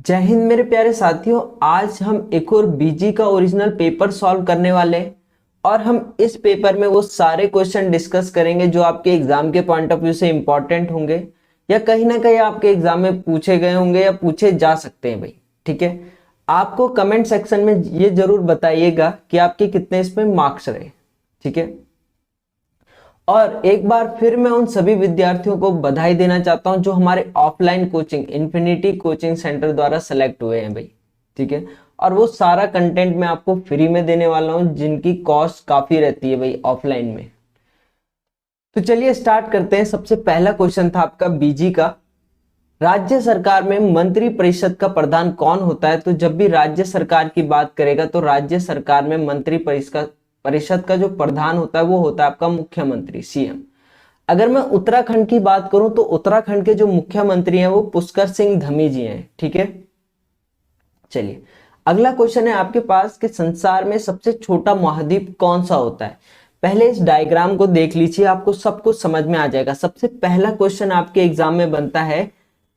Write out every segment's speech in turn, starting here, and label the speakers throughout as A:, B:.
A: जय हिंद मेरे प्यारे साथियों। आज हम एक और बीजी का ओरिजिनल पेपर सॉल्व करने वाले हैं और हम इस पेपर में वो सारे क्वेश्चन डिस्कस करेंगे जो आपके एग्जाम के पॉइंट ऑफ व्यू से इंपॉर्टेंट होंगे या कहीं ना कहीं आपके एग्जाम में पूछे गए होंगे या पूछे जा सकते हैं भाई। ठीक है, आपको कमेंट सेक्शन में ये जरूर बताइएगा कि आपके कितने इसमें मार्क्स रहे। ठीक है, और एक बार फिर मैं उन सभी विद्यार्थियों को बधाई देना चाहता हूं जो हमारे offline coaching infinity coaching centre द्वारा सेलेक्ट हुए हैं भाई। ठीक है, और वो सारा कंटेंट मैं आपको फ्री में देने वाला हूं जिनकी कॉस्ट काफी रहती है भाई ऑफलाइन में। तो चलिए स्टार्ट करते हैं। सबसे पहला क्वेश्चन था आपका बीजी का, राज्य सरकार में मंत्री परिषद का प्रधान कौन होता है? तो जब भी राज्य सरकार की बात करेगा तो राज्य सरकार में मंत्री परिषद का जो प्रधान होता है वो होता है आपका मुख्यमंत्री, सीएम। अगर मैं उत्तराखंड की बात करूं तो उत्तराखंड के जो मुख्यमंत्री हैं वो पुष्कर सिंह धामी जी हैं। ठीक है, चलिए अगला क्वेश्चन है आपके पास कि संसार में सबसे छोटा महाद्वीप कौन सा होता है? पहले इस डायग्राम को देख लीजिए, आपको सब कुछ समझ में आ जाएगा। सबसे पहला क्वेश्चन आपके एग्जाम में बनता है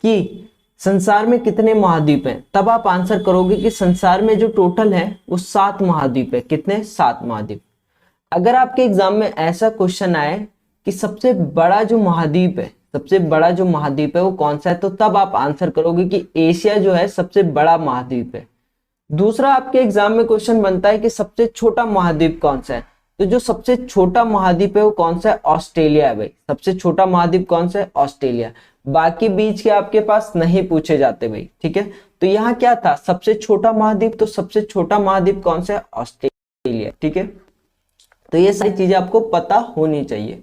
A: कि संसार में कितने महाद्वीप हैं, तब आप आंसर करोगे कि संसार में जो टोटल है वो 7 महाद्वीप है। कितने? 7 महाद्वीप। अगर आपके एग्जाम में ऐसा क्वेश्चन आए कि सबसे बड़ा जो महाद्वीप है, सबसे बड़ा जो महाद्वीप है वो कौन सा है, तो तब आप आंसर करोगे कि एशिया जो है सबसे बड़ा महाद्वीप है। दूसरा आपके एग्जाम में क्वेश्चन बनता है कि सबसे छोटा महाद्वीप कौन सा है, तो जो सबसे छोटा महाद्वीप है वो कौन सा है? ऑस्ट्रेलिया है भाई। सबसे छोटा महाद्वीप कौन सा है? ऑस्ट्रेलिया। बाकी बीच के आपके पास नहीं पूछे जाते भाई। ठीक है, तो यहाँ क्या था? सबसे छोटा महाद्वीप, तो सबसे छोटा महाद्वीप कौन सा है? ऑस्ट्रेलिया। ठीक है, तो ये सारी चीजें आपको पता होनी चाहिए।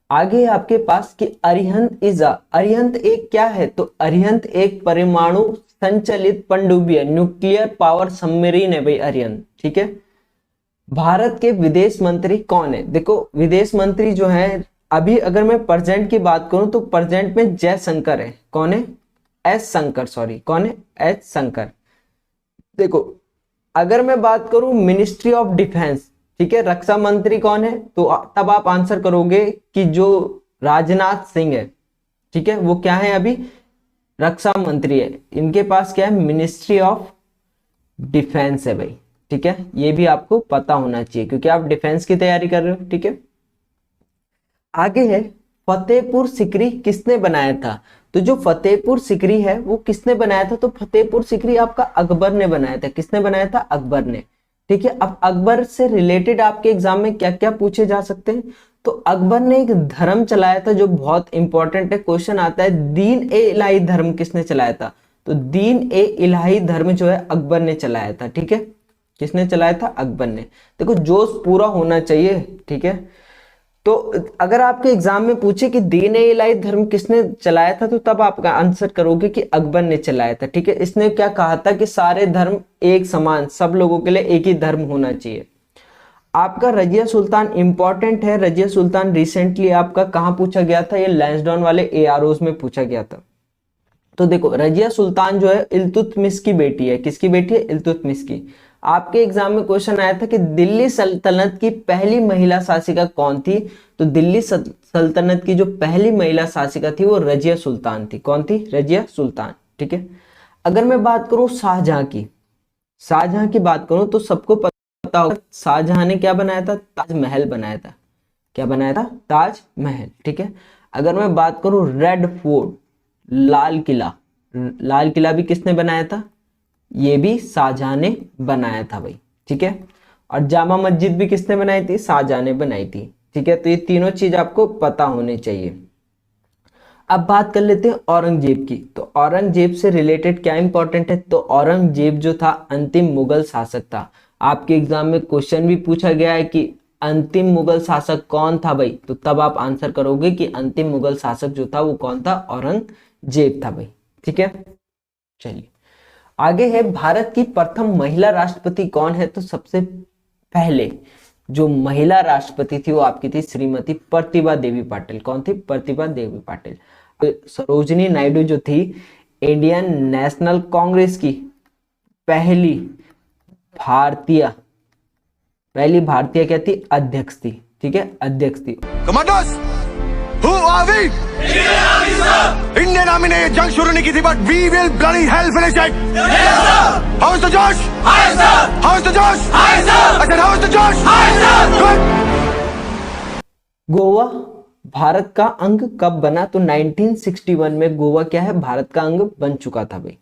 A: आगे आपके पास कि अरिहंत एक क्या है? तो अरिहंत एक परमाणु संचालित पनडुब्बी है, न्यूक्लियर पावर सबमरीन है भाई अरिहंत। ठीक है, भारत के विदेश मंत्री कौन है? देखो विदेश मंत्री जो है, अभी अगर मैं प्रेजेंट की बात करूं तो प्रेजेंट में जयशंकर है। कौन है? एस शंकर, सॉरी कौन है? एस शंकर। देखो अगर मैं बात करूं मिनिस्ट्री ऑफ डिफेंस, ठीक है, रक्षा मंत्री कौन है? तो तब आप आंसर करोगे कि जो राजनाथ सिंह है। ठीक है, वो क्या है? अभी रक्षा मंत्री है। इनके पास क्या है? मिनिस्ट्री ऑफ डिफेंस है भाई। ठीक है, ये भी आपको पता होना चाहिए क्योंकि आप डिफेंस की तैयारी कर रहे हो। ठीक है, आगे है फतेहपुर सिकरी किसने बनाया था? तो जो फतेहपुर सिकरी है वो किसने बनाया था? तो फतेहपुर सिकरी आपका अकबर ने बनाया था। किसने बनाया था? अकबर ने। ठीक है, अब अकबर से रिलेटेड आपके एग्जाम में क्या क्या पूछे जा सकते हैं? तो अकबर ने एक धर्म चलाया था जो बहुत इंपॉर्टेंट है, क्वेश्चन आता है दीन ए इलाही धर्म किसने चलाया था? तो दीन ए इलाही धर्म जो है अकबर ने चलाया था। ठीक है, किसने चलाया था? अकबर ने। देखो जोश पूरा होना चाहिए। ठीक है, तो अगर आपके एग्जाम में पूछे कि दीन ए इलाही धर्म किसने चलाया था तो तब आप आंसर करोगे कि अकबर ने चलाया था। ठीक है, इसने क्या कहा था कि सारे धर्म एक समान, सब लोगों के लिए एक ही धर्म होना चाहिए। आपका रजिया सुल्तान इंपॉर्टेंट है। रजिया सुल्तान रिसेंटली आपका कहां पूछा गया था? ये लैंसडाउन वाले एआरओज में पूछा गया था। तो देखो रजिया सुल्तान जो है इल्तुतमिश की बेटी है। किसकी बेटी है? इल्तुतमिश की। आपके एग्जाम में क्वेश्चन आया था कि दिल्ली सल्तनत की पहली महिला शासिका कौन थी? तो दिल्ली सल्तनत की जो पहली महिला शासिका थी वो रजिया सुल्तान थी। कौन थी? रजिया सुल्तान। ठीक है, अगर मैं बात करूं शाहजहां की, शाहजहां की बात करूं तो सबको पता होगा शाहजहां ने क्या बनाया था? ताजमहल बनाया था। क्या बनाया था? ताजमहल। ठीक है, अगर मैं बात करूं रेड फोर्ट, लाल किला, लाल किला भी किसने बनाया था? ये भी शाहजहां ने बनाया था भाई। ठीक है, और जामा मस्जिद भी किसने बनाई थी? शाहजहां ने बनाई थी। ठीक है, तो ये तीनों चीज आपको पता होने चाहिए। अब बात कर लेते हैं औरंगजेब की। तो औरंगजेब से रिलेटेड क्या इंपॉर्टेंट है? तो औरंगजेब जो था अंतिम मुगल शासक था। आपके एग्जाम में क्वेश्चन भी पूछा गया है कि अंतिम मुगल शासक कौन था भाई, तो तब आप आंसर करोगे कि अंतिम मुगल शासक जो था वो कौन था? औरंगजेब था भाई। ठीक है, चलिए आगे है भारत की प्रथम महिला राष्ट्रपति कौन है? तो सबसे पहले जो महिला राष्ट्रपति थी वो आपकी थी श्रीमती प्रतिभा देवी पाटिल। कौन थी? प्रतिभा देवी पाटिल। सरोजिनी नायडू जो थी इंडियन नेशनल कांग्रेस की पहली भारतीय क्या थी? अध्यक्ष थी। ठीक है, अध्यक्ष थी।
B: Commanders, who are we? Indian army ने ये जंग शुरू नहीं की थी, but we will bloody hell finish it. How is the josh? How is the josh? I said how is the josh? Good.
A: Goa Bharat का अंग कब बना? तो 1961 में गोवा क्या है, भारत का अंग बन चुका था भाई।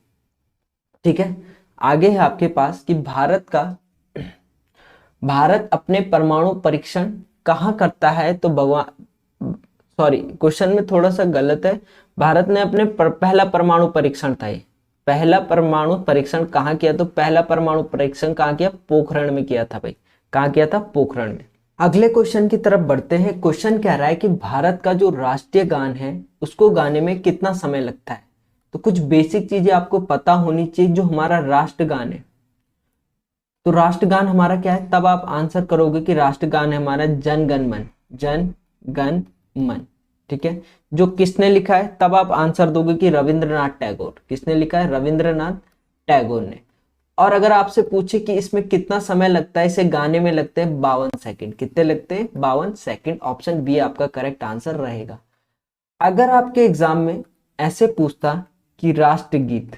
A: ठीक है, आगे है आपके पास कि भारत अपने परमाणु परीक्षण कहाँ करता है? तो क्वेश्चन में थोड़ा सा गलत है। भारत ने अपने पहला परमाणु परीक्षण था, ये पहला परमाणु परीक्षण कहाँ किया? तो पहला परमाणु परीक्षण कहाँ किया? पोखरण में किया था भाई। कहाँ किया था? पोखरण में। अगले क्वेश्चन की तरफ बढ़ते हैं। क्वेश्चन कह रहा है कि भारत का जो राष्ट्रीय गान है उसको गाने में कितना समय लगता है? तो कुछ बेसिक चीजें आपको पता होनी चाहिए। जो हमारा राष्ट्रगान है, तो राष्ट्रगान हमारा क्या है? तब आप आंसर करोगे कि राष्ट्रगान है हमारा जन गण मन, जन गण मन। ठीक है, जो किसने लिखा है? तब आप आंसर दोगे कि रविंद्रनाथ टैगोर। किसने लिखा है? रविंद्रनाथ टैगोर ने। और अगर आपसे पूछे कि इसमें कितना समय लगता है, इसे गाने में लगते हैं 52 सेकंड। कितने लगते हैं? 52 सेकंड। ऑप्शन बी आपका करेक्ट आंसर रहेगा। अगर आपके एग्जाम में ऐसे पूछता कि राष्ट्रगीत,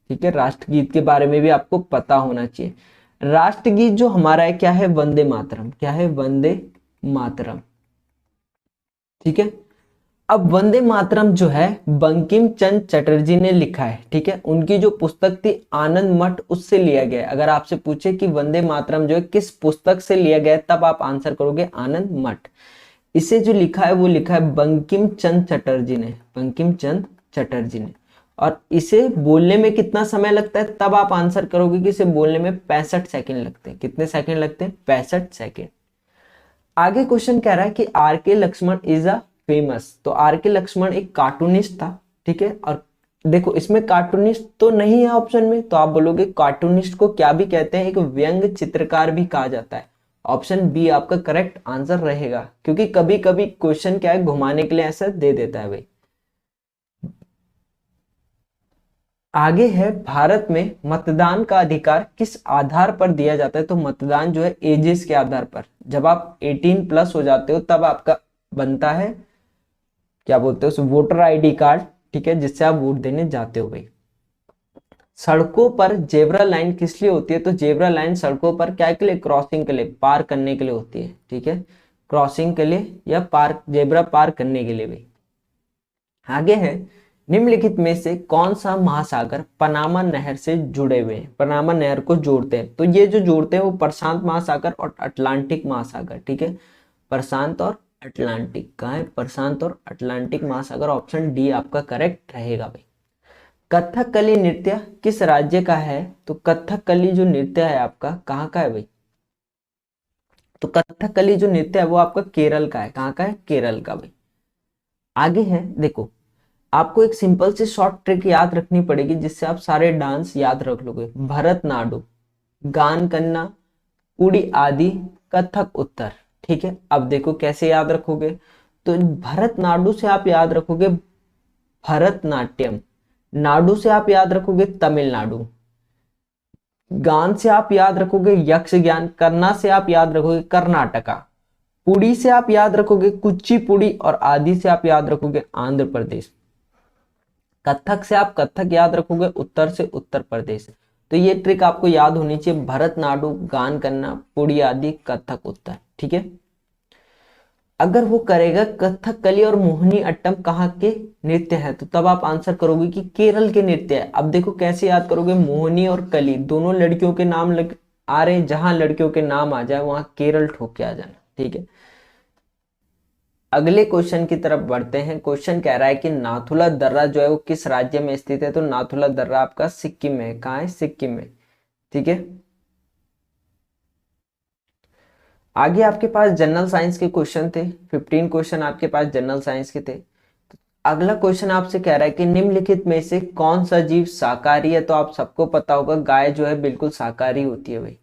A: ठीक है, राष्ट्रगीत के बारे में भी आपको पता होना चाहिए। राष्ट्रगीत जो हमारा है क्या है? वंदे मातरम। क्या है? वंदे मातरम। ठीक है, अब वंदे मातरम जो है बंकिम चंद्र चटर्जी ने लिखा है। ठीक है, उनकी जो पुस्तक थी आनंद मठ, उससे लिया गया है। अगर आपसे पूछे कि वंदे मातरम जो है किस पुस्तक से लिया गया है, तब आप आंसर करोगे आनंद मठ। इसे जो लिखा है वो लिखा है बंकिम चंद्र चटर्जी ने, बंकिम चंद्र चटर्जी ने। और इसे बोलने में कितना समय लगता है? तब आप आंसर करोगे कि इसे बोलने में 65 सेकंड लगते हैं। कितने सेकंड लगते हैं? 65 सेकंड। आगे क्वेश्चन कह रहा है कि आर के लक्ष्मण इज अ फेमस। तो आर के लक्ष्मण एक कार्टूनिस्ट था। ठीक है, और देखो इसमें कार्टूनिस्ट तो नहीं है ऑप्शन में, तो आप बोलोगे कार्टूनिस्ट को क्या भी कहते हैं? एक व्यंग चित्रकार भी कहा जाता है। ऑप्शन बी आपका करेक्ट आंसर रहेगा, क्योंकि कभी कभी क्वेश्चन क्या है, घुमाने के लिए ऐसा दे देता है भाई। आगे है, भारत में मतदान का अधिकार किस आधार पर दिया जाता है? तो मतदान जो है एजेस के आधार पर। जब आप 18 प्लस हो जाते हो तब आपका बनता है, क्या बोलते हैं उस, वोटर आईडी कार्ड। ठीक है, जिससे आप वोट देने जाते हो भाई। सड़कों पर जेब्रा लाइन किस लिए होती है? तो जेब्रा लाइन सड़कों पर क्या के लिए? क्रॉसिंग के लिए, पार करने के लिए होती है। ठीक है, क्रॉसिंग के लिए या पार, जेब्रा पार करने के लिए भाई। आगे है, निम्नलिखित में से कौन सा महासागर पनामा नहर से जुड़े हुए हैं? पनामा नहर को जोड़ते हैं। तो ये जो जोड़ते हैं वो प्रशांत महासागर और अटलांटिक महासागर। ठीक है, प्रशांत और अटलांटिक। कहाँ है? प्रशांत और अटलांटिक महासागर। ऑप्शन डी आपका करेक्ट रहेगा भाई। कथकली नृत्य किस राज्य का है? तो कथकली जो नृत्य है आपका कहाँ का है भाई? तो कथकली जो नृत्य है वो आपका केरल का है। कहाँ का है? केरल का भाई। आगे है, देखो आपको एक सिंपल सी शॉर्ट ट्रिक याद रखनी पड़ेगी जिससे आप सारे डांस याद रख लोगे। भरतनाट्यम, गान करना, कुड़ी आदि, कथक उत्तर। ठीक है, अब देखो कैसे याद रखोगे। तो भरतनाट्यम से आप याद रखोगे भरतनाट्यम, नाडु से आप याद रखोगे तमिलनाडु, गान से आप याद रखोगे यक्ष ज्ञान, करना से आप याद रखोगे कर्नाटका, पुड़ी से आप याद रखोगे कुचिपुड़ी और आदि से आप याद रखोगे आंध्र प्रदेश। कथक से आप कथक याद रखोगे उत्तर से उत्तर प्रदेश। तो ये ट्रिक आपको याद होनी चाहिए, भरतनाट्यम, गान करना, पुड़ी आदि, कथक उत्तर। ठीक है, अगर वो करेगा कथकली और मोहिनी अट्टम कहाँ के नृत्य है, तो तब आप आंसर करोगे कि केरल के नृत्य है। अब देखो कैसे याद करोगे, मोहिनी और कली दोनों लड़कियों के नाम आ रहे हैं, जहां लड़कियों के नाम आ जाए वहां केरल ठोक के आ जाना। ठीक है, अगले क्वेश्चन की तरफ बढ़ते हैं। क्वेश्चन कह रहा है कि नाथुला दर्रा जो है वो किस राज्य में स्थित है? तो नाथुला दर्रा आपका सिक्किम में है। कहाँ है? सिक्किम में। ठीक है, आगे आपके पास जनरल साइंस के क्वेश्चन थे, 15 क्वेश्चन आपके पास जनरल साइंस के थे। अगला क्वेश्चन आपसे कह रहा है कि निम्नलिखित में से कौन सा जीव शाकाहारी है? तो आप सबको पता होगा गाय जो है बिल्कुल शाकाहारी होती है भाई।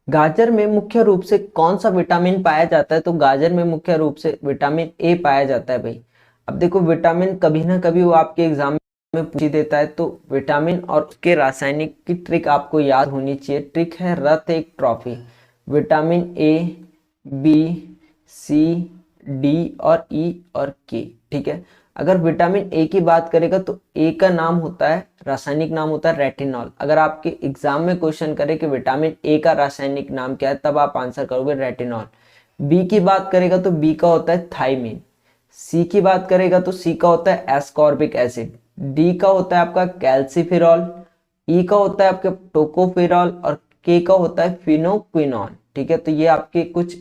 A: गाजर में मुख्य रूप से कौन सा विटामिन पाया जाता है? तो गाजर में मुख्य रूप से विटामिन ए पाया जाता है भाई। अब देखो विटामिन कभी ना कभी वो आपके एग्जाम में पूछ ही देता है, तो विटामिन और उसके रासायनिक की ट्रिक आपको याद होनी चाहिए। ट्रिक है रथ एक trophy. Vitamin A, B, C, D और ई और के। ठीक है, अगर विटामिन ए की बात करेगा तो ए का नाम होता है, रासायनिक नाम होता है रेटिनॉल। अगर आपके एग्जाम में क्वेश्चन करे कि विटामिन ए का रासायनिक नाम क्या है, तब आप आंसर करोगे रेटिनॉल। बी की बात करेगा तो बी का होता है थायमिन। सी की बात करेगा तो सी का होता है एस्कॉर्बिक एसिड। डी का होता है आपका कैल्सिफेरॉल। ई का होता है आपका टोकोफेरॉल और के का होता है फिनोक्विनॉल। ठीक है, तो ये आपके कुछ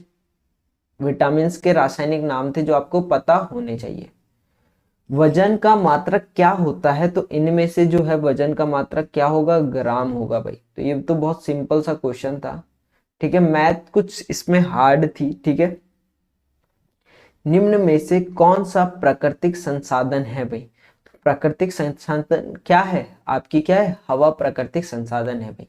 A: विटामिन के रासायनिक नाम थे जो आपको पता होने चाहिए। वजन का मात्रक क्या होता है, तो इनमें से जो है वजन का मात्रक क्या होगा, ग्राम होगा भाई। तो ये तो बहुत सिंपल सा क्वेश्चन था। ठीक है, मैथ कुछ इसमें हार्ड थी। ठीक है, निम्न में से कौन सा प्राकृतिक संसाधन है भाई, तो प्राकृतिक संसाधन क्या है आपकी, क्या है, हवा प्राकृतिक संसाधन है भाई।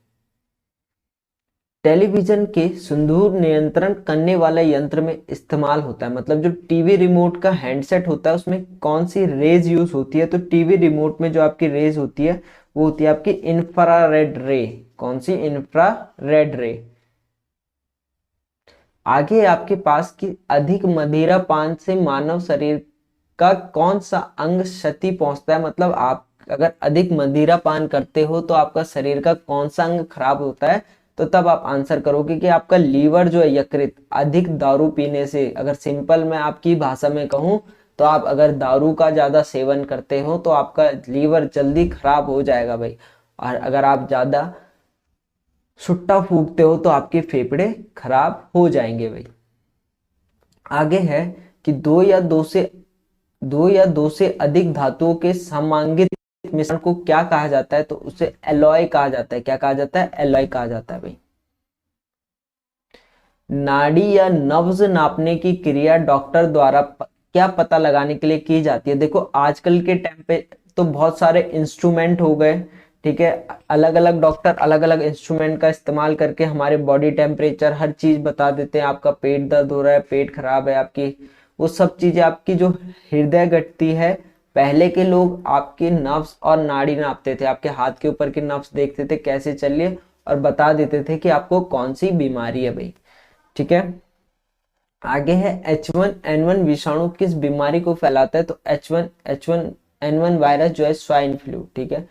A: टेलीविजन के सुदूर नियंत्रण करने वाला यंत्र में इस्तेमाल होता है, मतलब जो टीवी रिमोट का हैंडसेट होता है उसमें कौन सी रेज यूज होती है, तो टीवी रिमोट में जो आपकी रेज होती है वो होती है आपकी इंफ्रारेड रे। कौन सी, इंफ्रारेड रे। आगे आपके पास कि अधिक मदिरा पान से मानव शरीर का कौन सा अंग क्षति पहुंचता है, मतलब आप अगर अधिक मदिरा पान करते हो तो आपका शरीर का कौन सा अंग खराब होता है, तो तब आप आंसर करोगे कि आपका लीवर जो है यकृत, अधिक दारू पीने से। अगर सिंपल मैं आपकी भाषा में कहूं तो आप अगर दारू का ज्यादा सेवन करते हो तो आपका लीवर जल्दी खराब हो जाएगा भाई। और अगर आप ज्यादा सुट्टा फूकते हो तो आपके फेफड़े खराब हो जाएंगे भाई। आगे है कि दो या दो से अधिक धातुओं के समांगित मिश्रण को क्या कहा जाता है, तो उसे एलॉय कहा जाता है। क्या कहा जाता है, एलॉय कहा जाता है भाई। नाड़ी या नब्ज नापने की क्रिया डॉक्टर द्वारा क्या पता लगाने के लिए की जाती है। देखो आजकल के टाइम पे तो बहुत सारे इंस्ट्रूमेंट हो गए। ठीक है, अलग अलग डॉक्टर अलग अलग इंस्ट्रूमेंट का इस्तेमाल करके हमारे बॉडी टेम्परेचर हर चीज बता देते हैं। आपका पेट दर्द हो रहा है, पेट खराब है आपकी, वो सब चीजें, आपकी जो हृदय गति है, पहले के लोग आपकी नब्ज और नाड़ी नापते थे, आपके हाथ के ऊपर की नब्ज देखते थे कैसे चल रही है और बता देते थे कि आपको कौन सी बीमारी है भाई। ठीक है, आगे है H1N1 विषाणु किस बीमारी को फैलाता है, तो H1N1 वायरस जो है स्वाइन फ्लू। ठीक है,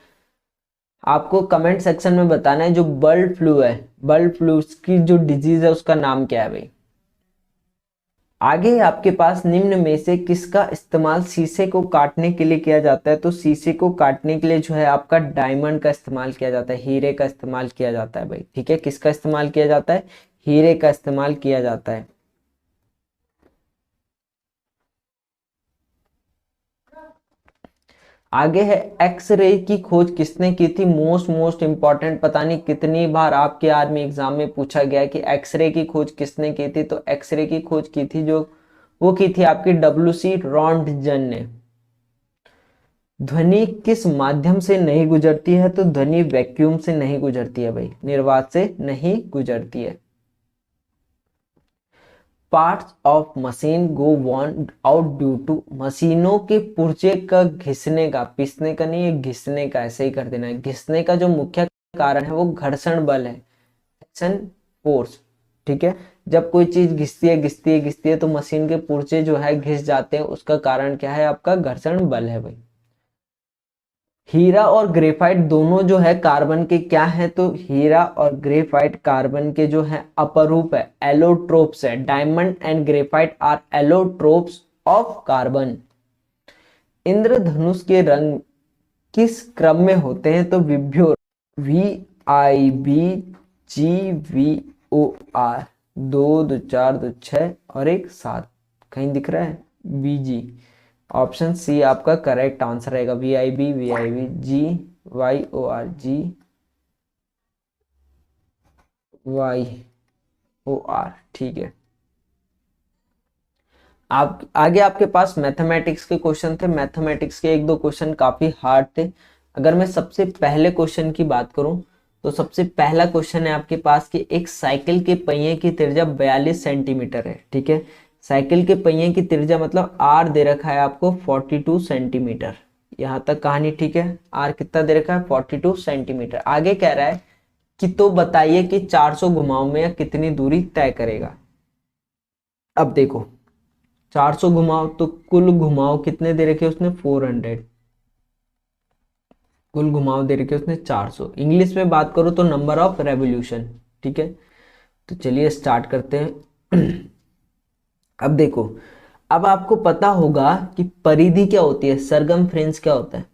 A: आपको कमेंट सेक्शन में बताना है जो बर्ड फ्लू है, बर्ड फ्लू की जो डिजीज है उसका नाम क्या है भाई। आगे आपके पास निम्न में से किसका इस्तेमाल शीशे को काटने के लिए किया जाता है, तो शीशे को काटने के लिए जो है आपका डायमंड का इस्तेमाल किया जाता है, हीरे का इस्तेमाल किया जाता है भाई। ठीक है, किसका इस्तेमाल किया जाता है, हीरे का इस्तेमाल किया जाता है। आगे है एक्सरे की खोज किसने की थी, मोस्ट इंपॉर्टेंट, पता नहीं कितनी बार आपके आर्मी एग्जाम में पूछा गया है कि एक्सरे की खोज किसने की थी, तो एक्सरे की खोज की थी जो वो की थी आपकी WC रॉन्टजन ने। ध्वनि किस माध्यम से नहीं गुजरती है, तो ध्वनि वैक्यूम से नहीं गुजरती है भाई, निर्वात से नहीं गुजरती है। Parts of machine go worn out due to, मशीनों के पुर्जे का घिसने का, पिसने का नहीं है, घिसने का, ऐसे ही कर देना है। घिसने का जो मुख्य कारण है वो घर्षण बल है, एक्शन फोर्स। ठीक है, जब कोई चीज घिसती है तो मशीन के पुर्जे जो है घिस जाते हैं, उसका कारण क्या है, आपका घर्षण बल है भाई। हीरा और ग्रेफाइट दोनों जो है कार्बन के क्या है, तो हीरा और ग्रेफाइट कार्बन के जो है अपरूप है, एलोट्रोप्स है। Diamond and graphite are allotropes of carbon. इंद्रधनुष के रंग किस क्रम में होते हैं, तो विभ्योर, VIBGVOR, 2 2 4 2 6 और 1 7, कहीं दिख रहा है BG। ऑप्शन सी आपका करेक्ट आंसर रहेगा, VIBGVIOR। ठीक है, आप आगे आपके पास मैथमेटिक्स के क्वेश्चन थे। मैथमेटिक्स के एक दो क्वेश्चन काफी हार्ड थे। अगर मैं सबसे पहले क्वेश्चन की बात करूं तो सबसे पहला क्वेश्चन है आपके पास कि एक साइकिल के पहिए की त्रिज्या 42 सेंटीमीटर है। ठीक है, साइकिल के पहिए की त्रिज्या मतलब आर दे रखा है आपको 42 सेंटीमीटर, यहां तक कहानी ठीक है। आर कितना दे रखा है, 42 सेंटीमीटर। आगे कह रहा है कि तो बताइए कि 400 घुमाव में या कितनी दूरी तय करेगा। अब देखो 400 घुमाओ, तो कुल घुमाओ कितने दे रखे उसने 400, कुल घुमाव दे रखे उसने 400। इंग्लिश में बात करो तो नंबर ऑफ रेवोल्यूशन। ठीक है, तो चलिए स्टार्ट करते हैं। अब देखो, अब आपको पता होगा कि परिधि क्या होती है, सरकमफ्रेंस क्या होता है,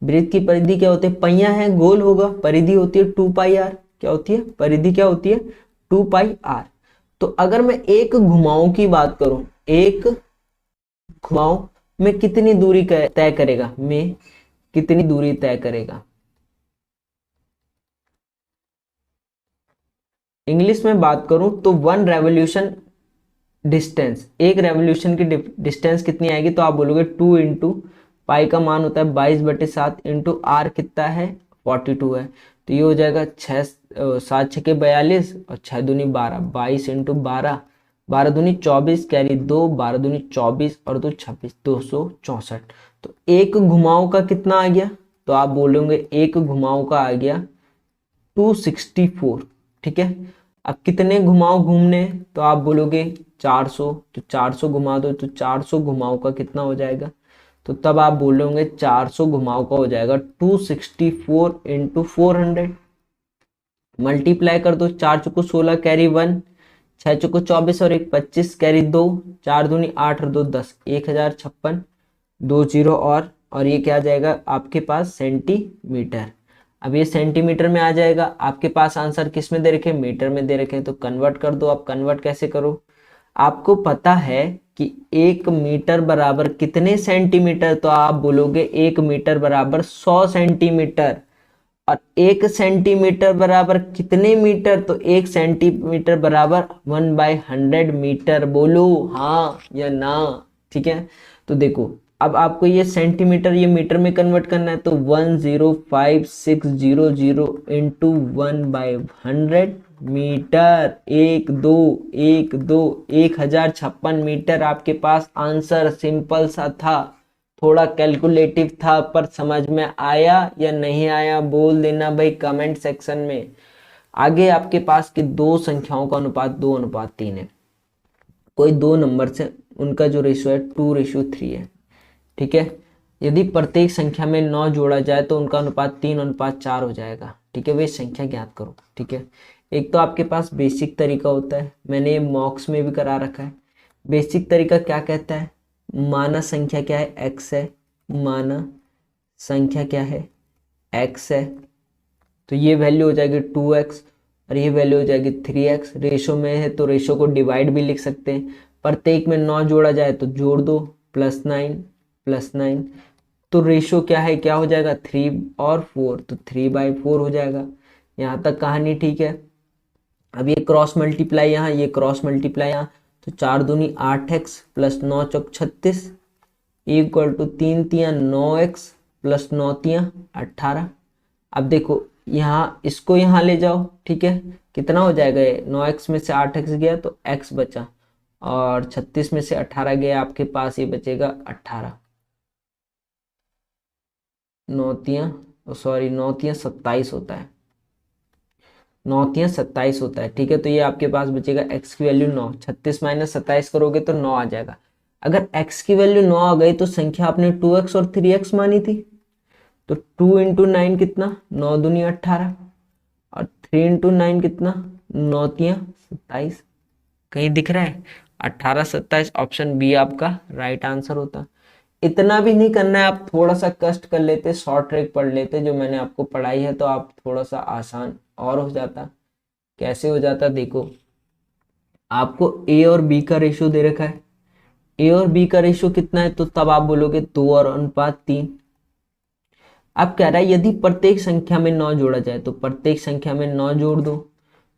A: वृत्त की परिधि क्या होती है, पहिया है गोल होगा, परिधि होती है 2πr, क्या होती है परिधि, क्या होती है 2πr। तो अगर मैं एक घुमाव की बात करूं, एक घुमाव में कितनी दूरी तय करेगा, में कितनी दूरी तय करेगा, इंग्लिश में बात करूं तो 1 रेवोल्यूशन डिस्टेंस, एक रेवोल्यूशन की डिस्टेंस कितनी आएगी, तो आप बोलोगे 2 इंटू पाई का मान होता है 22/7 इंटू आर कितना है 42 है, तो ये हो जाएगा 7 6 42 और 6 दूनी 12, 22 इंटू 12, 12 दूनी 24, कैरी 2, 12 दूनी 24 और 2 26, 264। तो एक घुमाव का कितना आ गया, तो आप बोलोगे एक घुमाव का आ गया 264। ठीक है, अब कितने घुमाव घूमने, तो आप बोलोगे 400, तो 400 घुमा दो, तो 400 घुमाव का कितना हो जाएगा, तो तब आप बोलोगे 400 घुमाव का हो जाएगा 264 इंटू 400, मल्टीप्लाई कर दो, 4 चुको 16 कैरी 1, 6 चुको 24 और 1 25 कैरी 2, 4 दूनी 8 और 2 10, 1056, 2 जीरो और ये क्या आ जाएगा आपके पास सेंटीमीटर। अब ये सेंटीमीटर में आ जाएगा, आपके पास आंसर किस में दे रखे, मीटर में दे रखे हैं, तो कन्वर्ट कर दो। आप कन्वर्ट कैसे करो, आपको पता है कि 1 मीटर बराबर कितने सेंटीमीटर, तो आप बोलोगे 1 मीटर बराबर 100 सेंटीमीटर, और 1 सेंटीमीटर बराबर कितने मीटर, तो 1 सेंटीमीटर बराबर 1/100 मीटर। बोलो हाँ या ना। ठीक है, तो देखो अब आपको ये सेंटीमीटर ये मीटर में कन्वर्ट करना है, तो 105600 इंटू 1/100 मीटर, 1056 मीटर आपके पास आंसर। सिंपल सा था, थोड़ा कैलकुलेटिव था, पर समझ में आया या नहीं आया बोल देना भाई कमेंट सेक्शन में। आगे आपके पास की दो संख्याओं का अनुपात 2:3 है, कोई दो नंबर से उनका जो रेशियो है 2:3 है। ठीक है, यदि प्रत्येक संख्या में 9 जोड़ा जाए तो उनका अनुपात 3:4 हो जाएगा। ठीक है, वे संख्या ज्ञात करो। ठीक है, एक तो आपके पास बेसिक तरीका होता है, मैंने मॉक्स में भी करा रखा है। बेसिक तरीका क्या कहता है, माना संख्या क्या है x है, माना संख्या क्या है x है, तो ये वैल्यू हो जाएगी 2x और ये वैल्यू हो जाएगी 3x। रेशो में है तो रेशो को डिवाइड भी लिख सकते हैं, प्रत्येक में 9 जोड़ा जाए तो जोड़ दो, +9 तो रेशो क्या है, क्या हो जाएगा 3 और 4, तो 3/4 हो जाएगा। यहाँ तक कहानी ठीक है। अब ये क्रॉस मल्टीप्लाई यहाँ, ये क्रॉस मल्टीप्लाई यहाँ, तो 4 दूनी 8x प्लस 9 चौक 36 इक्वल टू 3 तियाँ 9x प्लस 9 तियाँ 18। अब देखो यहाँ इसको यहाँ ले जाओ। ठीक है, कितना हो जाएगा, ये 9x में से 8x गया तो x बचा, और 36 में से 18 गया, आपके पास ये बचेगा 18, 9 तियाँ 27 होता है, 9 तियाँ 27 होता है। ठीक है, तो ये आपके पास बचेगा x की वैल्यू 9, 36 माइनस 27 करोगे तो 9 आ जाएगा। अगर x की वैल्यू 9 आ गई तो संख्या आपने 2x और 3x मानी थी, तो 2 इंटू 9 कितना, 9 दूनी 18, और 3 इंटू 9 कितना, 9 तियाँ 27। कहीं दिख रहा है 18 27, ऑप्शन बी आपका राइट आंसर होता। इतना भी नहीं करना है, आप थोड़ा सा कष्ट कर लेते, शॉर्ट ट्रिक पढ़ लेते जो मैंने आपको पढ़ाई है, तो आप थोड़ा सा आसान और हो जाता। कैसे हो जाता, देखो आपको a और b का रेशियो दे रखा है, a और b का रेशियो कितना है, तो तब आप बोलोगे 2:3। अब कह रहा है यदि प्रत्येक संख्या में 9 जोड़ा जाए, तो प्रत्येक संख्या में 9 जोड़ दो,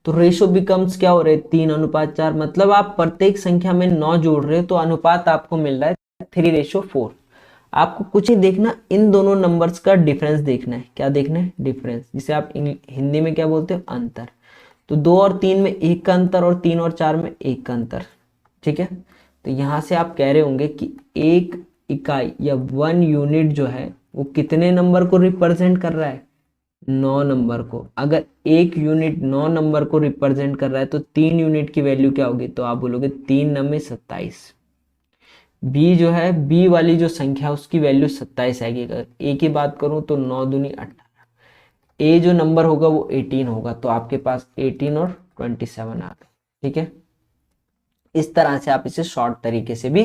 A: तो रेशो बिकम्स क्या हो रहे 3:4। मतलब आप प्रत्येक संख्या में 9 जोड़ रहे हो तो अनुपात आपको मिल रहा है 3:4। आपको कुछ ही देखना, इन दोनों नंबर्स का डिफरेंस देखना है। क्या देखना है, डिफरेंस, जिसे आप हिंदी में क्या बोलते हो, अंतर। तो 2 और 3 में 1 का अंतर, और 3 और 4 में 1 का अंतर। ठीक है, तो यहाँ से आप कह रहे होंगे कि 1 इकाई या 1 यूनिट जो है वो कितने नंबर को रिप्रेजेंट कर रहा है, 9 नंबर को। अगर 1 यूनिट 9 नंबर को रिप्रेजेंट कर रहा है तो 3 यूनिट की वैल्यू क्या होगी, तो आप बोलोगे 3 9 में 27। बी जो है, बी वाली जो संख्या उसकी वैल्यू 27 आएगी। अगर ए की बात करूं तो 9 दूनी 18, ए जो नंबर होगा वो 18 होगा, तो आपके पास 18 और 27 आ गए। ठीक है, इस तरह से आप इसे शॉर्ट तरीके से भी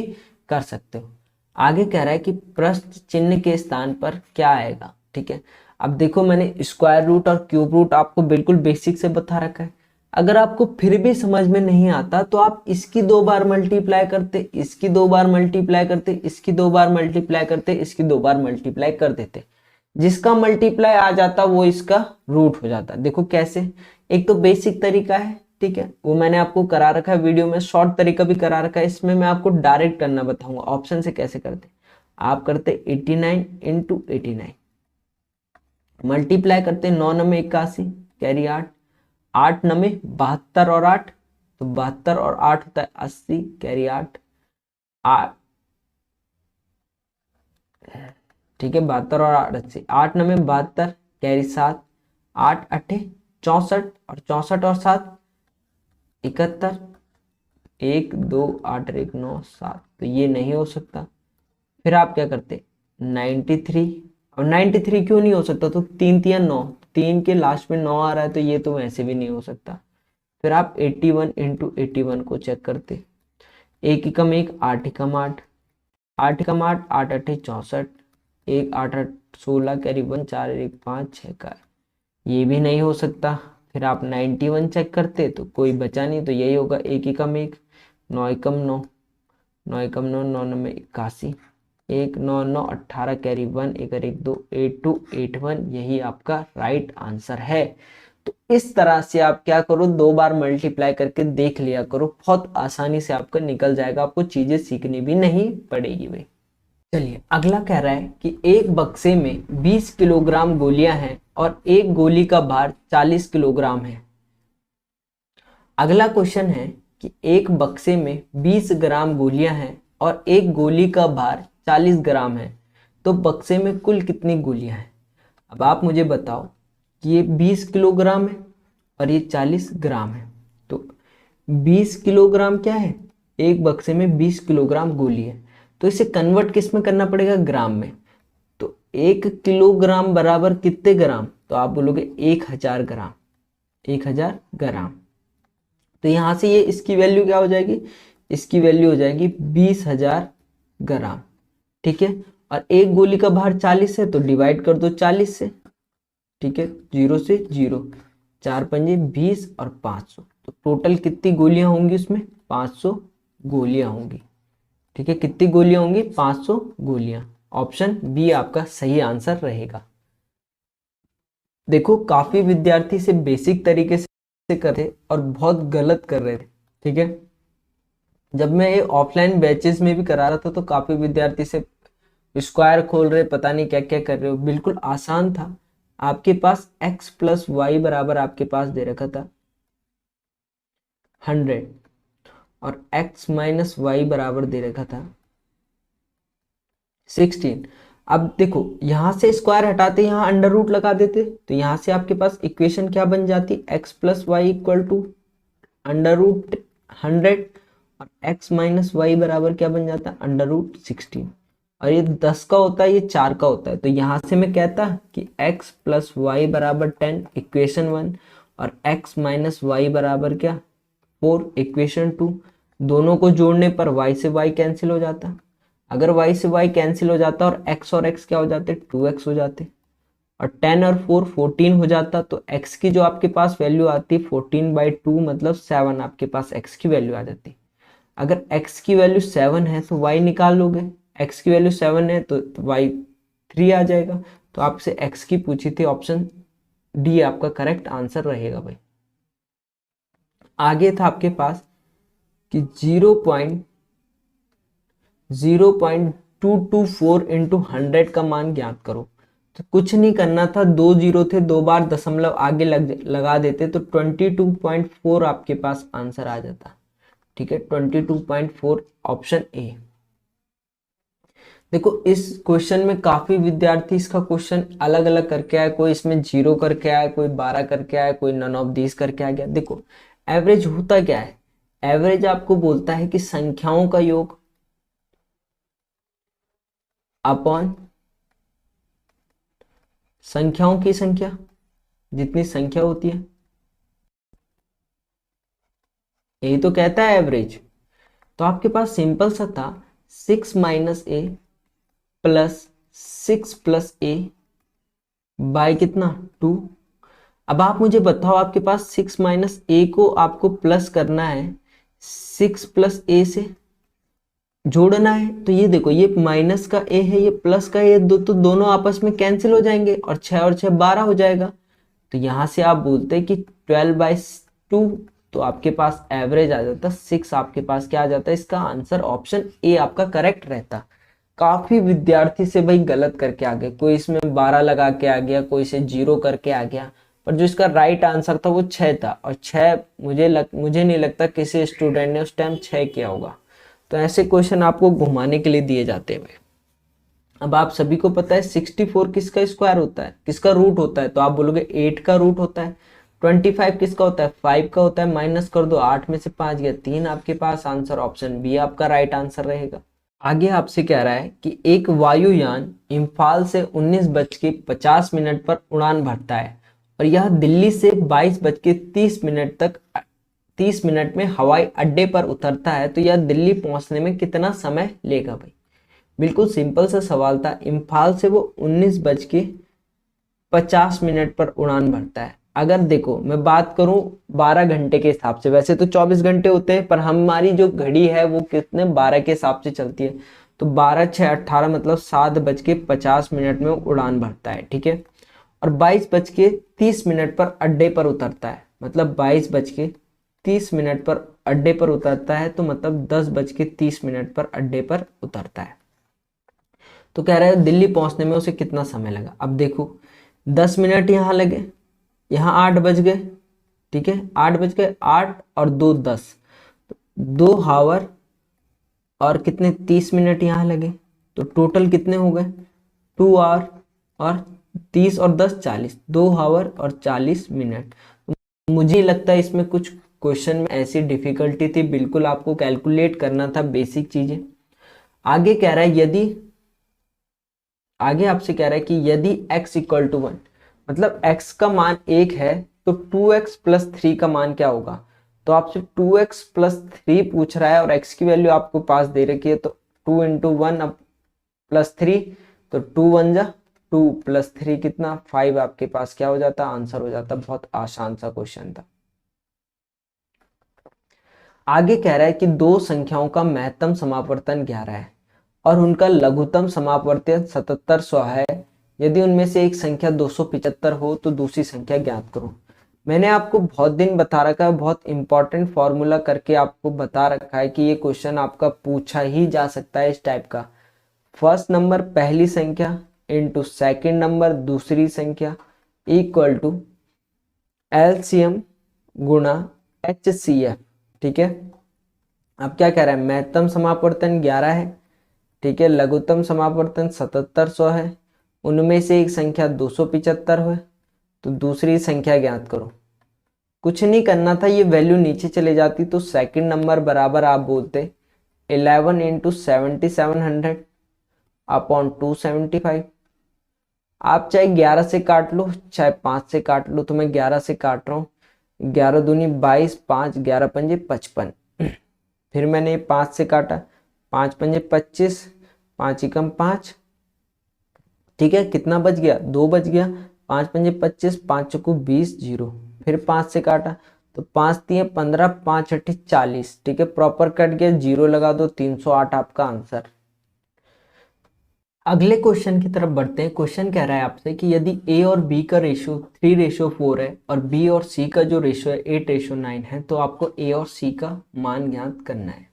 A: कर सकते हो। आगे कह रहा है कि प्रश्न चिन्ह के स्थान पर क्या आएगा। ठीक है, अब देखो मैंने स्क्वायर रूट और क्यूब रूट आपको बिल्कुल बेसिक से बता रखा है। अगर आपको फिर भी समझ में नहीं आता तो आप इसकी 2 बार मल्टीप्लाई करते, इसकी 2 बार मल्टीप्लाई करते, इसकी 2 बार मल्टीप्लाई करते, इसकी 2 बार मल्टीप्लाई कर देते। जिसका मल्टीप्लाई आ जाता वो इसका रूट हो जाता। देखो कैसे, एक तो बेसिक तरीका है, ठीक है, वो मैंने आपको करा रखा है वीडियो में, शॉर्ट तरीका भी करा रखा है, इसमें मैं आपको डायरेक्ट करना बताऊंगा ऑप्शन से कैसे करते। आप करते 89 इंटू 89, मल्टीप्लाई करते 9 नमे 81 कैरी 8, 8 नमे 72 और 8, तो 72 और 8 होता है 80 कैरी 8, ठीक है, 72 और 8 80, 8 नमे 72 कैरी 7, 8 अठे 64 और 64 और 7 71, 1 2 8 1 9 7, तो ये नहीं हो सकता। फिर आप क्या करते 93, और 93 क्यों नहीं हो सकता, तो 3 3 9, 3 के लास्ट में 9 आ रहा है, तो ये तो वैसे भी नहीं हो सकता। फिर आप 81 इंटू 81 को चेक करते, 1 एकम 1 8 एकम 8, 8 एकम 8 8 अठे 64, 1 8 8 16 कैरी 1 4 1 5 6 का, ये भी नहीं हो सकता। फिर आप 91 चेक करते तो कोई बचा नहीं, तो यही होगा 1 एकम 1 9 एकम 9, 9 एकम 9 9 में 81, 1 9 9 18 कैरी 1 1 1 2 8 2 8 1, यही आपका राइट आंसर है। तो इस तरह से आप क्या करो, 2 बार मल्टीप्लाई करके देख लिया करो, बहुत आसानी से आपका निकल जाएगा, आपको चीजें सीखनी भी नहीं पड़ेगी भाई। चलिए अगला कह रहा है कि एक बक्से में 20 किलोग्राम गोलियां हैं और एक गोली का भार 40 किलोग्राम है। अगला क्वेश्चन है कि एक बक्से में 20 ग्राम गोलियां हैं और एक गोली का भार 40 ग्राम है, तो बक्से में कुल कितनी गोलियां हैं। अब आप मुझे बताओ कि ये 20 किलोग्राम है और ये 40 ग्राम है, तो 20 किलोग्राम क्या है, एक बक्से में 20 किलोग्राम गोली है, तो इसे कन्वर्ट किस में करना पड़ेगा, ग्राम में। तो 1 किलोग्राम बराबर कितने ग्राम, तो आप बोलोगे 1000 ग्राम, 1000 ग्राम। तो यहां से ये इसकी वैल्यू क्या हो जाएगी, इसकी वैल्यू हो जाएगी 20,000 ग्राम। ठीक है, और एक गोली का भार 40 है, तो डिवाइड कर दो 40 से। ठीक है, 0 से 0, 4 पंजे 20 और 500, तो टोटल कितनी गोलियां होंगी उसमें, 500 गोलियां होंगी। ठीक है, कितनी गोलियां होंगी, 500 गोलियां। ऑप्शन बी आपका सही आंसर रहेगा। देखो काफी विद्यार्थी से बेसिक तरीके से कर रहे और बहुत गलत कर रहे थे। ठीक है, जब मैं ये ऑफलाइन बैचेस में भी करा रहा था तो काफी विद्यार्थी से स्क्वायर खोल रहे, पता नहीं क्या क्या कर रहे हो। बिल्कुल आसान था, आपके पास x प्लस वाई बराबर आपके पास दे रखा था 100 और x माइनस वाई बराबर दे रखा था 16। अब देखो यहां से स्क्वायर हटाते यहां अंडर रूट लगा देते, तो यहां से आपके पास इक्वेशन क्या बन जाती, x plus y equal to under root 100 और x माइनस वाई बराबर क्या बन जाता, अंडर रूट 16। और ये 10 का होता है, ये 4 का होता है, तो यहां से मैं कहता कि x प्लस वाई बराबर 10 इक्वेशन 1 और x माइनस वाई बराबर क्या 4 इक्वेशन 2। दोनों को जोड़ने पर y से y कैंसिल हो जाता, अगर y से y कैंसिल हो जाता और x क्या हो जाते 2x हो जाते, और 10 और 4 14 हो जाता, तो x की जो आपके पास वैल्यू आती 14/2 मतलब 7 आपके पास x की वैल्यू आ जाती। अगर x की वैल्यू 7 है तो y निकाल लोगे, x की वैल्यू 7 है तो y 3 आ जाएगा। तो आपसे x की पूछी थी, ऑप्शन डी आपका करेक्ट आंसर रहेगा भाई। आगे था आपके पास कि 0.224 इंटू 100 का मान ज्ञात करो। तो कुछ नहीं करना था, 2 जीरो थे, 2 बार दशमलव आगे लगा देते तो 22.4 आपके पास आंसर आ जाता। ठीक है, 22.4 ऑप्शन ए। देखो इस क्वेश्चन में काफी विद्यार्थी इसका क्वेश्चन अलग अलग करके आए, कोई इसमें 0 करके आया, कोई 12 करके आया, कोई नन ऑफ दीज करके आ गया। देखो एवरेज होता क्या है, एवरेज आपको बोलता है कि संख्याओं का योग अपॉन संख्याओं की संख्या, जितनी संख्या होती है, यही तो कहता है एवरेज। तो आपके पास सिंपल सा था 6 माइनस ए प्लस 6 प्लस ए बाय कितना 2। अब आप मुझे बताओ, आपके पास 6 माइनस ए को आपको प्लस करना है 6 प्लस ए से जोड़ना है। तो ये देखो, ये माइनस का ए है, ये प्लस का ए, तो दोनों आपस में कैंसिल हो जाएंगे और 6 और 6 12 हो जाएगा। तो यहां से आप बोलते हैं कि 12/2। तो आपके पास एवरेज आ जाता 6। आपके पास क्या आ जाता है, इसका आंसर ऑप्शन ए आपका करेक्ट रहता। काफी विद्यार्थी से भाई गलत करके आ गए, कोई इसमें 12 लगा के आ गया, कोई से 0 करके आ गया, पर जो इसका राइट आंसर था वो 6 था। और 6 मुझे नहीं लगता किसी स्टूडेंट ने उस टाइम 6 किया होगा। तो ऐसे क्वेश्चन आपको घुमाने के लिए दिए जाते हैं। अब आप सभी को पता है 64 किसका स्क्वायर होता है, किसका रूट होता है, तो आप बोलोगे 8 का रूट होता है। 25 किसका होता है, 5 का होता है। माइनस कर दो, 8 में से 5 गया 3। आपके पास आंसर ऑप्शन बी आपका राइट आंसर रहेगा। आगे आपसे कह रहा है कि एक वायुयान इम्फाल से 19:50 पर उड़ान भरता है और यह दिल्ली से 22:30 तक 30 मिनट में हवाई अड्डे पर उतरता है, तो यह दिल्ली पहुंचने में कितना समय लेगा भाई। बिल्कुल सिंपल सा सवाल था। इम्फाल से वो 19:50 पर उड़ान भरता है। अगर देखो मैं बात करूं 12 घंटे के हिसाब से, वैसे तो 24 घंटे होते हैं, पर हमारी जो घड़ी है वो कितने 12 के हिसाब से चलती है। तो 12 6 18 मतलब 7:50 में उड़ान भरता है, ठीक है। और 22:30 पर अड्डे पर उतरता है, मतलब 22:30 पर अड्डे पर उतरता है, तो मतलब 10:30 पर अड्डे पर उतरता है। तो कह रहा है दिल्ली पहुंचने में उसे कितना समय लगा। अब देखो 10 मिनट यहाँ लगे, यहाँ 8 बज गए, ठीक है, 8 बज गए, 8 और 2 10, 2 हावर और कितने 30 मिनट यहाँ लगे। तो टोटल कितने हो गए 2 आवर और 30 और 10 40, 2 हावर और 40 मिनट। मुझे लगता है इसमें कुछ क्वेश्चन में ऐसी डिफिकल्टी थी, बिल्कुल आपको कैलकुलेट करना था बेसिक चीजें। आगे कह रहा है आगे आपसे कह रहा है कि यदि x इक्वल टू 1, मतलब x का मान 1 है, तो 2x प्लस 3 का मान क्या होगा। तो आपसे 2x प्लस 3 पूछ रहा है और x की वैल्यू आपको पास दे रखी है। तो 2 इंटू 1 प्लस 3, तो 2 1 जा 2 प्लस 3 कितना 5। आपके पास क्या हो जाता, आंसर हो जाता। बहुत आसान सा क्वेश्चन था। आगे कह रहा है कि दो संख्याओं का महत्तम समापवर्तन 11 है और उनका लघुत्तम समापवर्तन 7700 है। यदि उनमें से एक संख्या 275 हो तो दूसरी संख्या ज्ञात करो। मैंने आपको बहुत दिन बता रखा है, बहुत इंपॉर्टेंट फॉर्मूला करके आपको बता रखा है कि ये क्वेश्चन आपका पूछा ही जा सकता है इस टाइप का। फर्स्ट नंबर पहली संख्या इंटू सेकेंड नंबर दूसरी संख्या इक्वल टू एलसीएम गुणा HCF, ठीक है। अब क्या कह रहा है, महत्तम समापवर्तन 11 है, ठीक है, लघुत्तम समापवर्तन 7700 है, उनमें से एक संख्या 275 है, तो दूसरी संख्या ज्ञात करो। कुछ नहीं करना था, ये वैल्यू नीचे चले जाती, तो सेकंड नंबर बराबर आप बोलते 11 इंटू 7700 अपॉन 275। आप चाहे 11 से काट लो चाहे 5 से काट लो, तो मैं 11 से काट रहा हूँ। 11 दूनी 22, 5 11 पंजे 55। फिर मैंने 5 से काटा, 5 पंजे 25, 5 एकम 5, ठीक है, कितना बच गया 2 बच गया। 5 पंजे 25, 5 चौको 20 0। फिर 5 से काटा तो 5 3 15, 5 8 40, ठीक है, प्रॉपर कट गया, 0 लगा दो, 308 आपका आंसर। अगले क्वेश्चन की तरफ बढ़ते हैं। क्वेश्चन कह रहा है आपसे कि यदि a और b का रेशियो 3:4 है और b और c का जो रेशियो है 8:9 है, तो आपको a और c का मान ज्ञात करना है।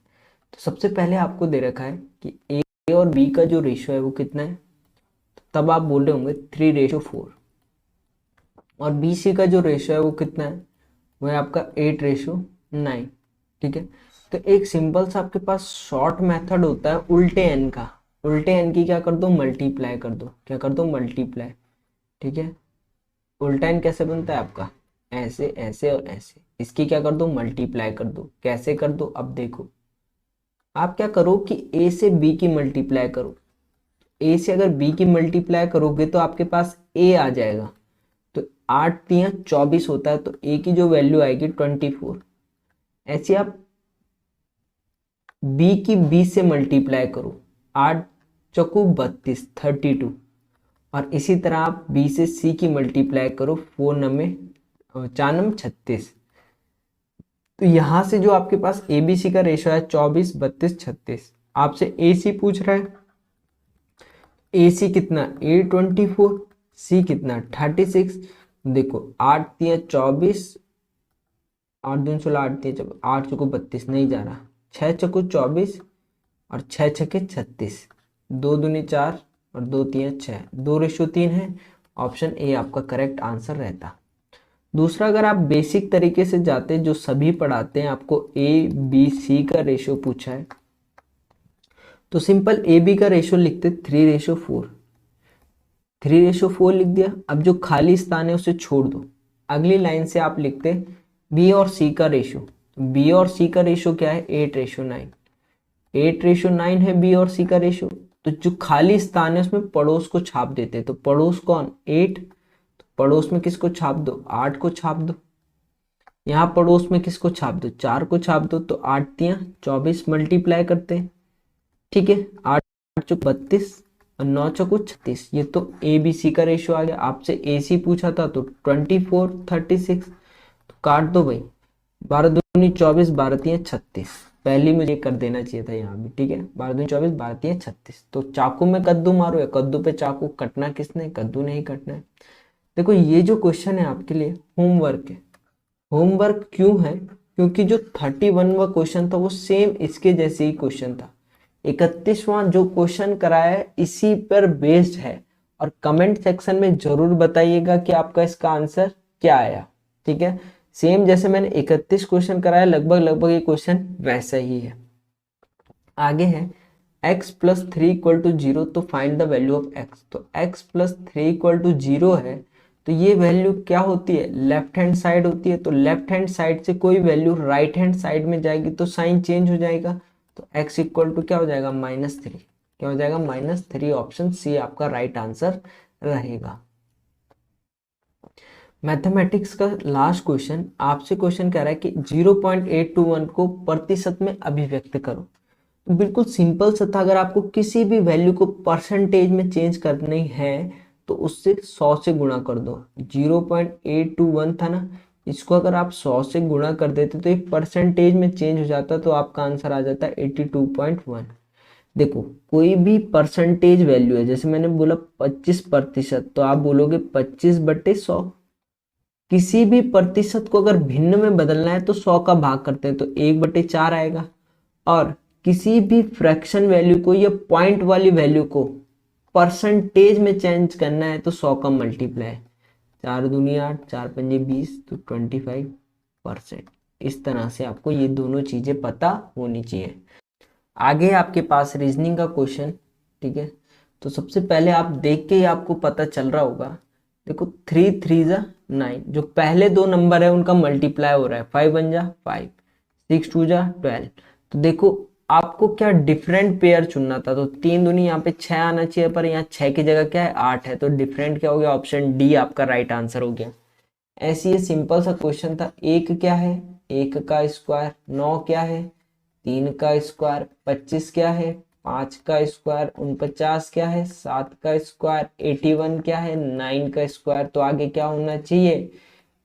A: तो सबसे पहले आपको दे रखा है कि a और b का जो रेशियो है वो कितना है, तो तब आप बोल रहे होंगे 3:4, और बी सी का जो रेशियो है वो कितना है, वो है आपका 8:9, ठीक है। तो एक सिंपल सा आपके पास शॉर्ट मेथड होता है उल्टे एन का। उल्टे एन की क्या कर दो, मल्टीप्लाई कर दो। क्या कर दो, मल्टीप्लाई, ठीक है। उल्टा एन कैसे बनता है आपका, ऐसे ऐसे और ऐसे, इसकी क्या कर दो, मल्टीप्लाई कर दो। कैसे कर दो, अब देखो आप क्या करो कि ए से बी की मल्टीप्लाई करो। ए से अगर बी की मल्टीप्लाई करोगे तो आपके पास ए आ जाएगा। तो 8 तियां 24 होता है, तो ए की जो वैल्यू आएगी 24। ऐसे आप बी की बी से मल्टीप्लाई करो, 8 चौको 32 32। और इसी तरह आप बी से सी की मल्टीप्लाई करो, 4 नमे 4 नम 36। तो यहां से जो आपके पास ए बी सी का रेशो है 24 32 36। आपसे ए सी पूछ रहा है, ए सी कितना ए 24, सी कितना 36। देखो 8 तिया 24, 8 दूनी 16, 8 तिया 8 चौको 32 नहीं जा रहा, 6 चौको 24 और 6 छके 36, 2 दूनी 4 और 2 तिया 6, 2:3 है। ऑप्शन ए आपका करेक्ट आंसर रहता। दूसरा, अगर आप बेसिक तरीके से जाते जो सभी पढ़ाते हैं, आपको ए बी सी का रेशो पूछा है तो सिंपल ए बी का रेशो लिखते 3:4, 3:4 लिख दिया। अब जो खाली स्थान है उसे छोड़ दो। अगली लाइन से आप लिखते बी और सी का रेशो। बी और सी का रेशो क्या है 8:9, 8:9 है बी और सी का रेशो। तो जो खाली स्थान है उसमें पड़ोस को छाप देते, तो पड़ोस कौन 8, तो पड़ोस में किसको छाप दो 8 को छाप दो। यहाँ पड़ोस में किसको छाप दो 4 को छाप दो, तो 8 तियां 24 मल्टीप्लाई करते हैं। ठीक है, 8 चौक 32 और 9 चौको 36। ये तो ए बी सी का रेशो आ गया। आपसे ए सी पूछा था तो 24 36, तो काट दो भाई, 12 दूनी 24, 12 तियां 36। पहले मुझे कर देना चाहिए था यहाँ भी। ठीक है, 12 दूनी 24, 12 तियां 36। तो चाकू में कद्दू मारो या कद्दू पे चाकू, कटना किसने, कद्दू नहीं कटना है। देखो ये जो क्वेश्चन है आपके लिए होमवर्क है। होमवर्क क्यों है, क्योंकि जो 31वां क्वेश्चन था वो सेम इसके जैसे ही क्वेश्चन था। 31वां जो क्वेश्चन कराया है इसी पर बेस्ड है। और कमेंट सेक्शन में जरूर बताइएगा कि आपका इसका आंसर क्या आया। ठीक है, सेम जैसे मैंने 31 क्वेश्चन कराया लगभग लगभग ये क्वेश्चन वैसा ही है। आगे है x + 3 = 0, तो find the value of x। तो x + 3 = 0 है, तो ये वैल्यू क्या होती है लेफ्ट हैंड साइड होती है। तो लेफ्ट हैंड साइड से कोई वैल्यू राइट हैंड साइड में जाएगी तो साइन चेंज हो जाएगा। तो x = क्या हो जाएगा -3, क्या हो जाएगा -3। ऑप्शन सी आपका राइट आंसर रहेगा। मैथमेटिक्स का लास्ट क्वेश्चन, आपसे क्वेश्चन कह रहा है कि 0.821 को प्रतिशत में अभिव्यक्त करो। तो बिल्कुल सिंपल सा था। अगर आपको किसी भी वैल्यू को परसेंटेज में चेंज करनी है तो उससे 100 से गुणा कर दो। 0.821 था ना, इसको अगर आप 100 से गुणा कर देते तो एक परसेंटेज में चेंज हो जाता, तो आपका आंसर आ जाता 82.1। देखो कोई भी परसेंटेज वैल्यू है, जैसे मैंने बोला 25%, तो आप बोलोगे 25/100। किसी भी प्रतिशत को अगर भिन्न में बदलना है तो 100 का भाग करते हैं तो 1/4 आएगा। और किसी भी फ्रैक्शन वैल्यू को या पॉइंट वाली वैल्यू को परसेंटेज में चेंज करना है तो 100 का मल्टीप्लाई, 4 दूनी 8, 4 पंजे 20, तो 25%। इस तरह से आपको ये दोनों चीजें पता होनी चाहिए। आगे आपके पास रीजनिंग का क्वेश्चन। ठीक है, तो सबसे पहले आप देख के ही आपको पता चल रहा होगा। देखो 3 3 जा 9, जो पहले दो नंबर है उनका मल्टीप्लाई हो रहा है, 5 1 जा 5, 6 2 जा 12। तो देखो आपको क्या डिफरेंट पेयर चुनना था, तो 3 दूनी यहाँ पे 6 आना चाहिए, पर यहाँ 6 की जगह क्या है 8 है, तो डिफरेंट क्या हो गया, ऑप्शन डी आपका राइट आंसर हो गया। ऐसे ये सिंपल सा क्वेश्चन था। 1 क्या है 1 का स्क्वायर, 9 क्या है 3 का स्क्वायर, 25 क्या है 5 का स्क्वायर, 49 क्या है 7 का स्क्वायर, 81 क्या है 9 का स्क्वायर। तो आगे क्या होना चाहिए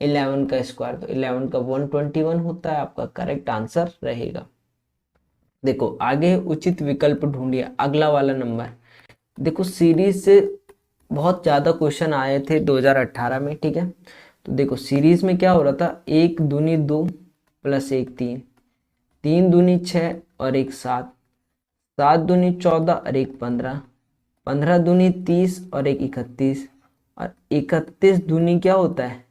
A: 11 का स्क्वायर, तो 11 का 121 होता है, आपका करेक्ट आंसर रहेगा। देखो आगे उचित विकल्प ढूंढिए, अगला वाला नंबर। देखो सीरीज से बहुत ज्यादा क्वेश्चन आए थे 2018 में। ठीक है, तो देखो सीरीज में क्या हो रहा था, 1 दूनी 2 + 1 3, 3 दूनी 6 और 1 7, 7 दूनी 14 और 1 15, 15 दूनी 30 और 1 31, और 31 दूनी क्या होता है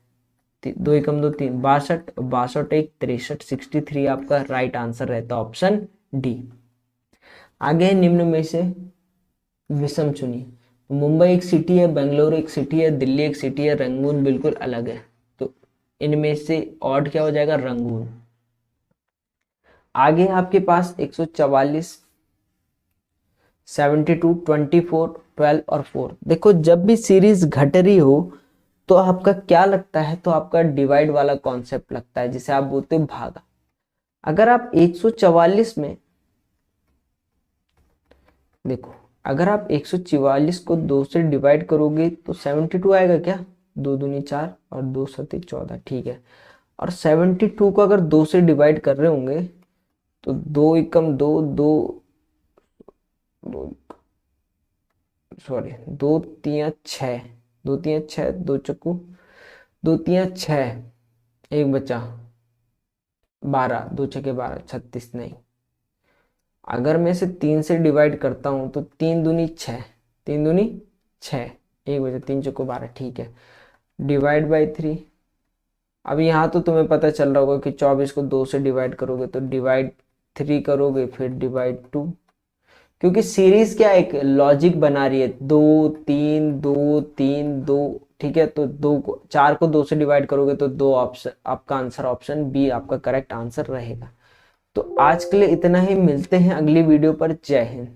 A: 2 एकम 2 3, 62, 62 1 63, 63 आपका राइट आंसर रहता है, ऑप्शन डी। आगे निम्न में से विषम चुनिए। मुंबई एक सिटी है, बेंगलुरु एक सिटी है, दिल्ली एक सिटी है, रंगून बिल्कुल अलग है, तो इनमें से ऑड क्या हो जाएगा रंगून। आगे आपके पास 144 72, 24, 12 और 4। देखो जब भी सीरीज घट रही हो तो आपका क्या लगता है, तो आपका डिवाइड वाला कॉन्सेप्ट लगता है, जिसे आप बोलते हो भागा। अगर आप 144 में देखो, अगर आप 144 को 2 से डिवाइड करोगे तो 72 आएगा क्या, 2 दूनी 4 और 2 सती 14, ठीक है। और 72 को अगर 2 से डिवाइड कर रहे होंगे तो 2 एकम 2, 2 तिया 6, 2 तिया 6, 2 चक्कू 2 तिया 6, एक बचा 12, 2 छके 12, 36 नहीं। अगर मैं इसे 3 से डिवाइड करता हूं तो 3 दूनी 6, 3 दूनी 6, एक बचा 3 चक्कू 12, ठीक है। Divide by 3। अब यहाँ तो तुम्हें पता चल रहा होगा कि 24 को 2 से डिवाइड करोगे तो डिवाइड 3 करोगे, फिर डिवाइड 2, क्योंकि सीरीज क्या एक लॉजिक बना रही है, 2 3 2 3 2, ठीक है। तो 4 को 2 से डिवाइड करोगे तो 2 ऑप्शन, आपका आंसर ऑप्शन बी आपका करेक्ट आंसर रहेगा। तो आज के लिए इतना ही, मिलते हैं अगली वीडियो पर। जय हिंद।